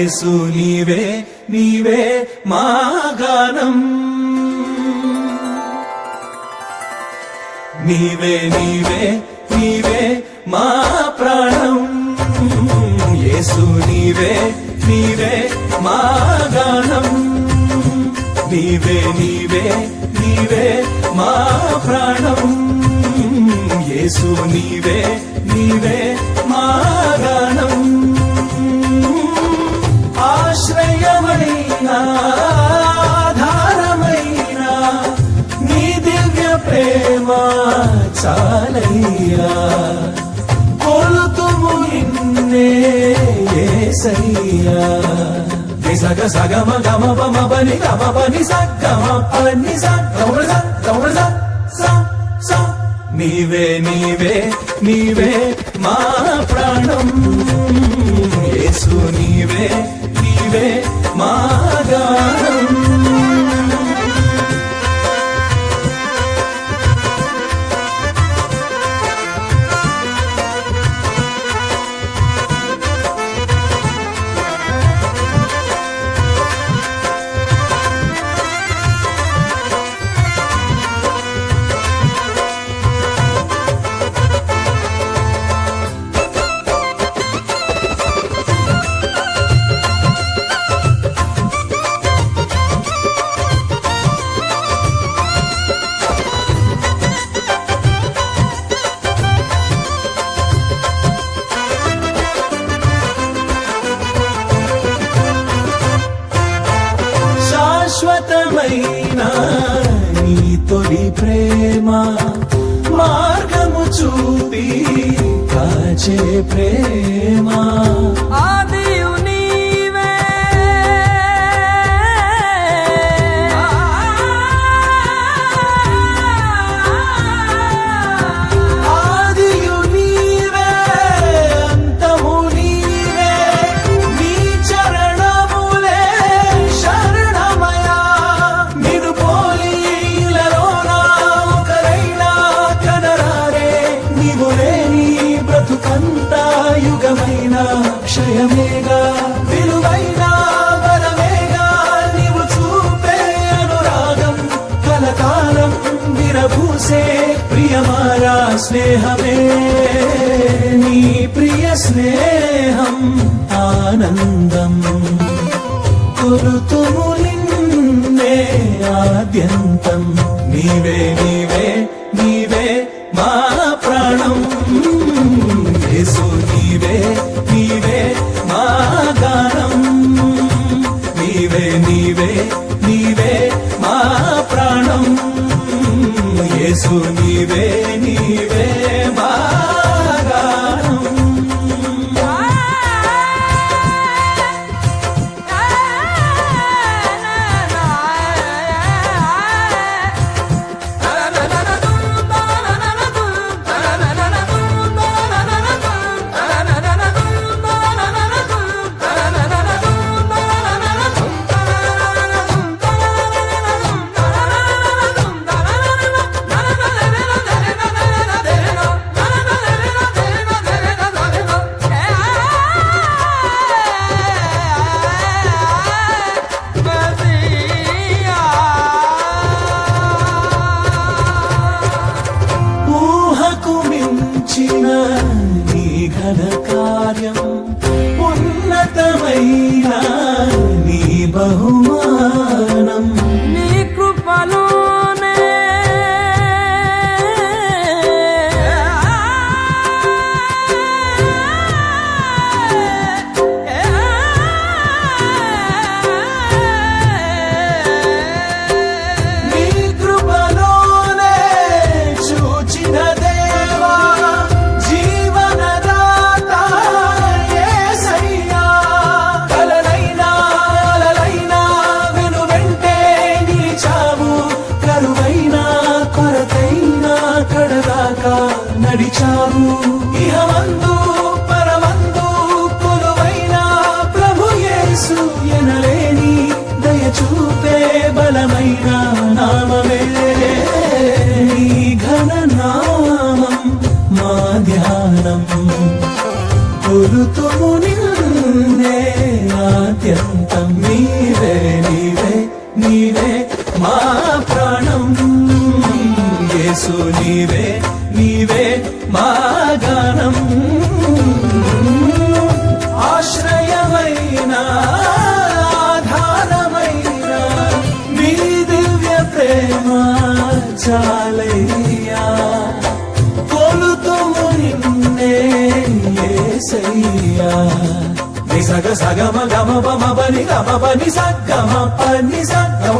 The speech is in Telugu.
యేసు నీవే నీవే మా గానం నీవే నీవే నీవే మా ప్రాణం యేసు నీవే నీవే మా గానం నీవే నీవే నీవే మా ప్రాణం యేసు నీవే నీవే మా గానం ఆశ్రయమైన ఆధారమైన నీ దివ్య ప్రేమ చాలయ్యా కొలుతుము నిన్నే యేసయ్యా సగ సగమ గమ పమ పని గమ పని సగమ పని సగమ స నీవే నీవే నీవే మా ప్రాణం యేసు నీవే నీవే మా గానం శాశ్వతమైన నీ తొలి ప్రేమ మార్గము చూపి కాచే ప్రేమ ఆదియు నీవే ఆదియు నీవే అంతము నీవే నీ చరణములే శరణమయా నిన్ను పోలి ఇలలోన ఒకరైనా కనరారే నీవు లేని బ్రతుకంతా యుగమైన క్షయమేగా విలువైన వరమేగా నీవు చూపే అనురాగం కలకాలం విరబూసే ప్రియమారా స్నేహమే నీ ప్రియ స్నేహం ఆనందం కొలుతుము నిన్నే ఆద్యంతం నీవే నీవే నీవే మా ప్రాణం యేసు నీవే నీవే మా గానం నీవే నీవే నీవే మా ప్రాణం యేసు నీవే నీవే మా గానం ఊహకు మించిన నీ ఘన కార్యం ఉన్నతమైన నీ బహుమానం నీ కృపలోనే నీ కృపలోనే చూచిన దేవా జీవనదాత యేసయ్యా కలనైనా అలలైనా వెనువెంటే నిలిచావు కరువైనా కొరతైనా కడదాకా నడిచావు ఇహమందు పరమందు కొలువైన ప్రభు యేసు ఎనలేని దయ చూపే బలమైన నామమే నీ ఘన నామం మా ధ్యానం కొలుతుము నిన్నే మా ప్రాణం యేసు నీవే నీవే మా గానం ఆశ్రయమైన ఆధారమైన నీ దివ్య ప్రేమ చాలయ్యా కొలుతుము నిన్నే యేసయ్యా ని సగ సగమ గమ పమ పని గమ పని సగమ పని సగమ